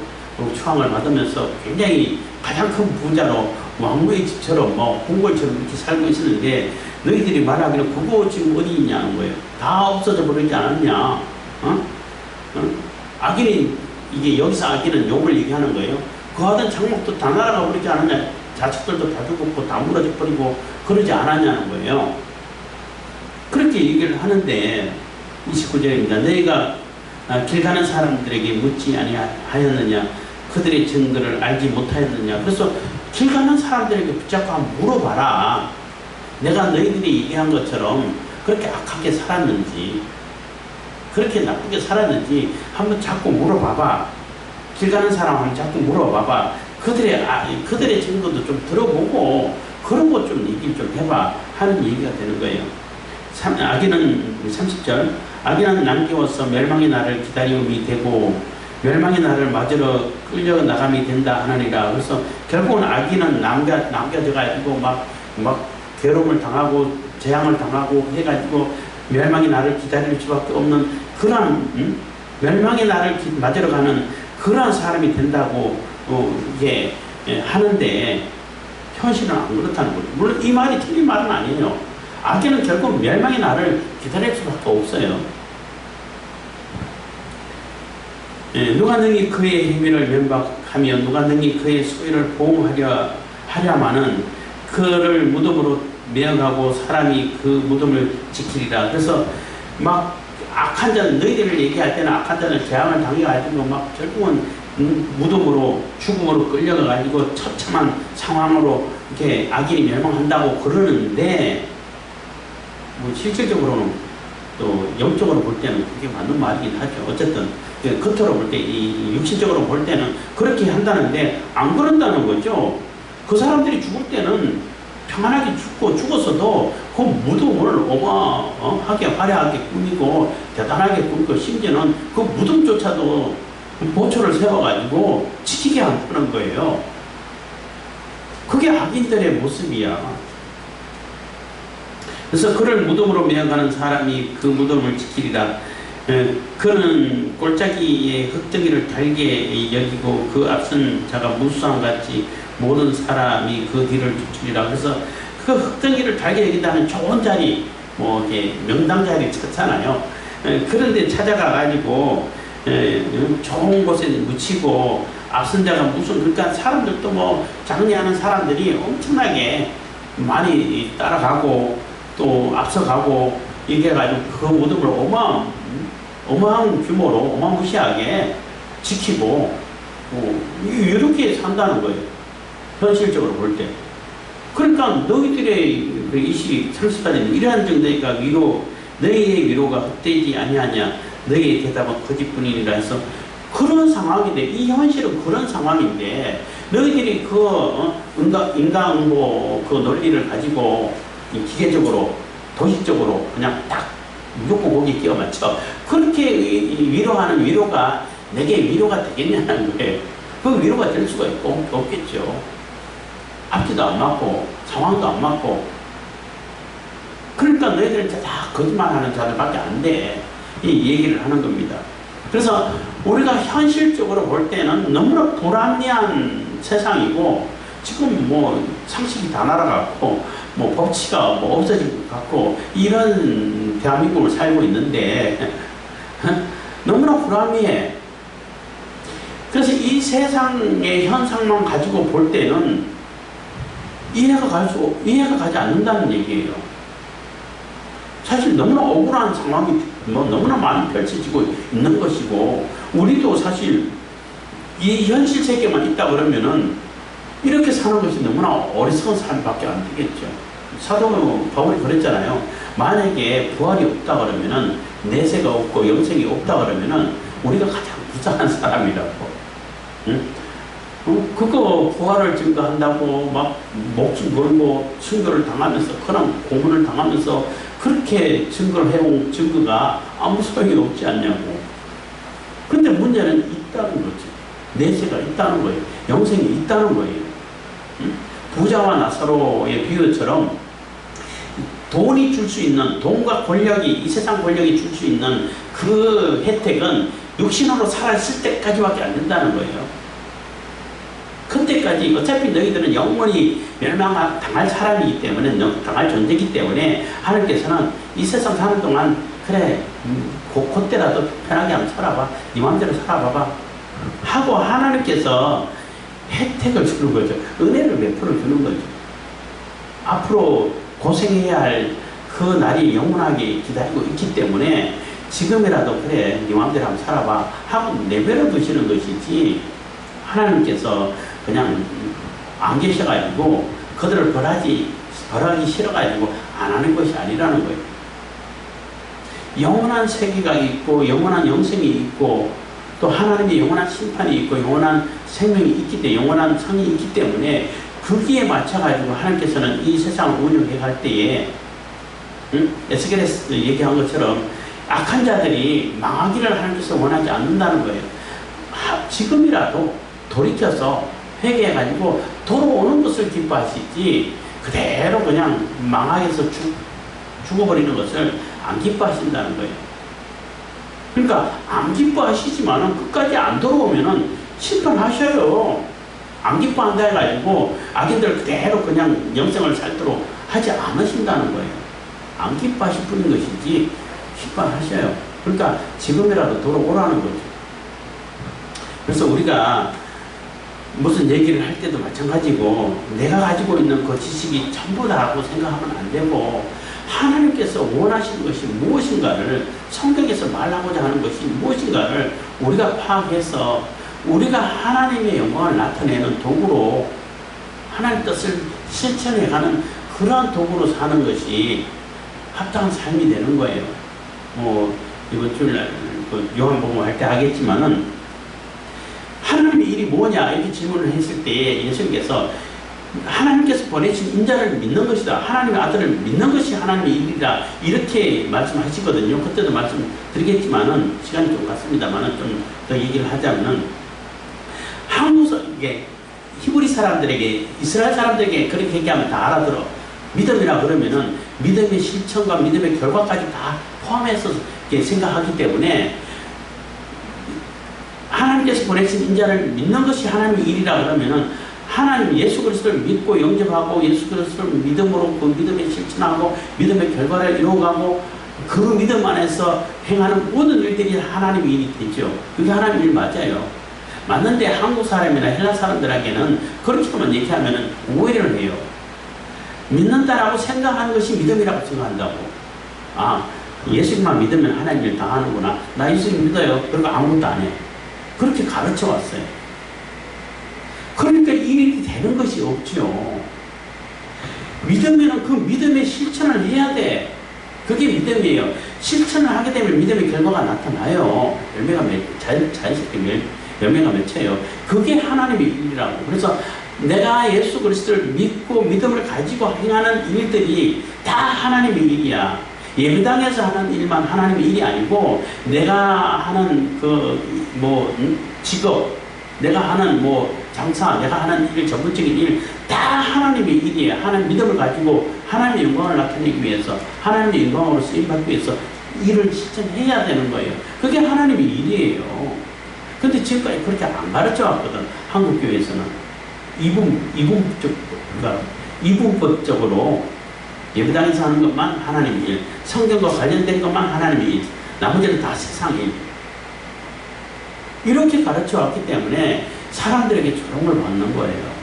추앙을 받으면서 굉장히 가장 큰 부자로 왕후의 집처럼 궁궐처럼 이렇게 살고 있었는데, 너희들이 말하기를 그거 지금 어디 있냐는 거예요. 다 없어져 버리지 않았냐. 악인이, 이게 여기서 악인은 욥을 얘기하는 거예요. 그 하던 장목도 다 날아가 버리지 않았냐. 자식들도 다 죽었고 다 무너져 버리고 그러지 않았냐는 거예요. 그렇게 얘기를 하는데, 29절입니다. 너희가 길 가는 사람들에게 묻지 아니하였느냐, 그들의 증거를 알지 못하였느냐. 그래서 길 가는 사람들에게 붙잡고 한번 물어봐라. 내가 너희들이 얘기한 것처럼 그렇게 악하게 살았는지, 그렇게 나쁘게 살았는지 한번 자꾸 물어봐봐. 길 가는 사람 한번 자꾸 물어봐봐. 그들의 증거도 좀 들어보고 그런 것 좀 얘기 좀 해봐 하는 얘기가 되는 거예요. 악인은 30절, 악인은 남겨워서 멸망의 날을 기다림이 되고 멸망의 날을 맞으러 끌려나감이 된다 하느니라. 그래서 결국은 악인은 남겨져가지고 막 괴로움을 당하고 재앙을 당하고 해가지고 멸망의 날을 기다릴 수밖에 없는 그런 멸망의 날을 맞으러 가는 그런 사람이 된다고 이게 하는데, 현실은 안 그렇다는 거죠. 물론 이 말이 틀린 말은 아니에요. 악인은 결국 멸망의 날을 기다릴 수밖에 없어요. 누가 능히 그의 행위를 면박하며 누가 능히 그의 소유를 보호하려마는 그를 무덤으로 매어가고 사람이 그 무덤을 지키리라. 그래서 막 악한 자, 너희들을 얘기할 때는 악한 자는 재앙을 당해가지고 막 결국은 무덤으로, 죽음으로 끌려가가지고 처참한 상황으로 이렇게 악인이 멸망한다고 그러는데, 실질적으로는 또 영적으로 볼 때는 그게 맞는 말이긴 하죠. 어쨌든 겉으로 볼 때, 이 육신적으로 볼 때는 그렇게 한다는데 안 그런다는 거죠. 그 사람들이 죽을 때는 평안하게 죽었어도 그 무덤을 어마하게 화려하게 꾸미고 대단하게 꾸미고, 심지어는 그 무덤조차도 보초를 세워가지고 지키게 한다는 거예요. 그게 악인들의 모습이야. 그래서 그를 무덤으로 매어가는 사람이 그 무덤을 지키리라. 그는 골짜기에 흙덩이를 달게 여기고 그 앞선 자가 무수함같이 모든 사람이 그 뒤를 쫓으리라. 그래서 그 흙덩이를 달게 여긴다는 좋은 자리, 이렇게 명당 자리 찾잖아요. 그런데 찾아가가지고 좋은 곳에 묻히고, 앞선 자가 그러니까 사람들도 장례하는 사람들이 엄청나게 많이 따라가고 또 앞서가고 이게 가지고 그 무덤을 어마어마한 규모로 어마무시하게 지키고 이렇게 산다는 거예요. 현실적으로 볼 때. 그러니까 너희들의 30살에는 이러한 정도니까 너희의 위로가 헛되지 아니하냐, 너희의 대답은 거짓뿐이니라 해서, 그런 상황인데, 이 현실은 그런 상황인데, 너희들이 인과응보 그 논리를 가지고 기계적으로 도식적으로 그냥 딱 무조건 거기에 끼워 맞춰. 그렇게 위로하는 위로가 내게 위로가 되겠냐는 거예요. 그 위로가 될 수가 없겠죠. 앞뒤도 안 맞고 상황도 안 맞고. 그러니까 너희들은 다 거짓말하는 자들밖에 안 돼. 이 얘기를 하는 겁니다. 그래서 우리가 현실적으로 볼 때는 너무나 불합리한 세상이고, 지금 뭐 상식이 다 날아갔고 뭐 법치가 뭐 없어질 것 같고 이런 대한민국을 살고 있는데 너무나 불합리해. 그래서 이 세상의 현상만 가지고 볼 때는 이해가 가지 않는다는 얘기예요. 사실 너무나 억울한 상황이 뭐 너무나 많이 펼쳐지고 있는 것이고, 우리도 사실 이 현실 세계만 있다 그러면은 이렇게 사는 것이 너무나 어리석은 삶밖에 안 되겠죠. 사도 바울이 그랬잖아요. 만약에 부활이 없다 그러면은, 내세가 없고 영생이 없다 그러면은 우리가 가장 부자한 사람이라고. 응? 그거 부활을 증거한다고 막 목숨 걸고 순교를 당하면서, 그런 고문을 당하면서 그렇게 증거를 해온 증거가 아무 소용이 없지 않냐고. 근데 문제는 있다는 거죠. 내세가 있다는 거예요. 영생이 있다는 거예요. 부자와 나사로의 비유처럼 돈이 줄 수 있는, 돈과 권력이, 이 세상 권력이 줄 수 있는 그 혜택은 육신으로 살아있을 때까지밖에 안 된다는 거예요. 그때까지 어차피 너희들은 영원히 멸망당할 사람이기 때문에, 당할 존재이기 때문에 하나님께서는 이 세상 사는 동안 그래 그때라도 편하게 한번 살아봐, 네 마음대로 살아봐봐 하고 하나님께서 혜택을 주는 거죠. 은혜를 베풀어 주는 거죠. 앞으로 고생해야 할 그 날이 영원하게 기다리고 있기 때문에 지금이라도 그래 네 마음대로 한번 살아봐 하고 내버려 두시는 것이지, 하나님께서 그냥 안 계셔가지고 그들을 벌하기 싫어가지고 안 하는 것이 아니라는 거예요. 영원한 세계가 있고 영원한 영생이 있고 또 하나님의 영원한 심판이 있고 영원한 생명이 있기 때문에, 영원한 성이 있기 때문에 거기에 맞춰가지고 하나님께서는 이 세상을 운영해 갈 때에, 에스겔에서 얘기한 것처럼 악한 자들이 망하기를 하나님께서 원하지 않는다는 거예요. 지금이라도 돌이켜서 회개해가지고 돌아오는 것을 기뻐하시지, 그대로 그냥 망하게서 죽어버리는 것을 안 기뻐하신다는 거예요. 그러니까 안 기뻐하시지만은 끝까지 안 돌아오면은 심판하셔요. 안 기뻐한다 해가지고 악인들 그대로 그냥 영생을 살도록 하지 않으신다는 거예요. 안 기뻐하실 뿐인 것이지 심판하셔요. 그러니까 지금이라도 돌아오라는 거죠. 그래서 우리가 무슨 얘기를 할 때도 마찬가지고, 내가 가지고 있는 그 지식이 전부다라고 생각하면 안 되고, 하나님께서 원하시는 것이 무엇인가를, 성경에서 말하고자 하는 것이 무엇인가를 우리가 파악해서 우리가 하나님의 영광을 나타내는 도구로, 하나님 뜻을 실천해가는 그러한 도구로 사는 것이 합당한 삶이 되는 거예요. 이번 주일날 요한복음 할 때 하겠지만은, 하나님의 일이 뭐냐 이렇게 질문을 했을 때 예수님께서 하나님께서 보내신 인자를 믿는 것이다, 하나님의 아들을 믿는 것이 하나님의 일이다, 이렇게 말씀하시거든요. 그때도 말씀드리겠지만은 시간이 좀 갔습니다만은 좀 더 얘기를 하자면은, 이게 히브리 사람들에게, 이스라엘 사람들에게 그렇게 얘기하면 다 알아들어. 믿음이라 그러면은 믿음의 실천과 믿음의 결과까지 다 포함해서 생각하기 때문에, 하나님께서 보내신 인자를 믿는 것이 하나님의 일이라 그러면은, 하나님 예수 그리스도를 믿고 영접하고 예수 그리스도를 믿음으로 그 믿음에 실천하고 믿음의 결과를 이루어가고 그 믿음 안에서 행하는 모든 일들이 하나님의 일이 되죠. 그게 하나님의 일 맞아요. 맞는데 한국 사람이나 헬라 사람들에게는 그렇게만 얘기하면은 오해를 해요. 믿는다라고 생각하는 것이 믿음이라고 생각한다고. 예수님만 믿으면 하나님 일 당하는구나. 나 예수님 믿어요. 그리고 아무것도 안 해. 그렇게 가르쳐 왔어요. 그러니까 이 일이 되는 것이 없죠. 믿으면 그 믿음의 실천을 해야 돼. 그게 믿음이에요. 실천을 하게 되면 믿음의 결과가 나타나요. 자연스럽게 열매가 맺혀요. 그게 하나님의 일이라고. 그래서 내가 예수 그리스도를 믿고 믿음을 가지고 행하는 일들이 다 하나님의 일이야. 예배당에서 하는 일만 하나님의 일이 아니고 내가 하는 직업, 내가 하는 장사, 내가 하는 일, 전문적인 일 다 하나님의 일이에요. 하나님 믿음을 가지고 하나님의 영광을 나타내기 위해서, 하나님의 영광으로 쓰임받기 위해서 일을 실천해야 되는 거예요. 그게 하나님의 일이에요. 근데 지금까지 그렇게 안 가르쳐 왔거든. 한국 교회에서는 이분법적으로 예배당에서 하는 것만 하나님의 일, 성경과 관련된 것만 하나님의 일, 나머지는 다 세상 일. 이렇게 가르쳐 왔기 때문에 사람들에게 조롱을 받는 거예요.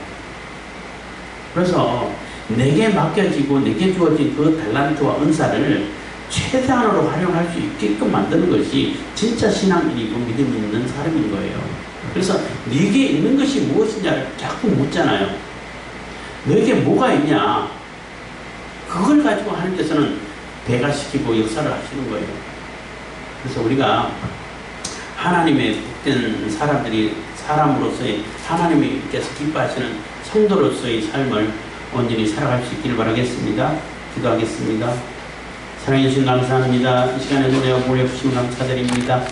그래서 내게 맡겨지고 내게 주어진 그 달란트와 은사를 최대한으로 활용할 수 있게끔 만드는 것이 진짜 신앙인이고 믿음이 있는 사람인 거예요. 그래서 네게 있는 것이 무엇이냐를 자꾸 묻잖아요. 너에게 뭐가 있냐? 그걸 가지고 하나님께서는 배가시키고 역사를 하시는 거예요. 그래서 우리가 하나님의 복된 사람으로서의 하나님께서 기뻐하시는 성도로서의 삶을 온전히 살아갈 수 있기를 바라겠습니다. 기도하겠습니다. 사랑해 주신 감사합니다. 이 시간에 노래와 보내 주신 감사드립니다.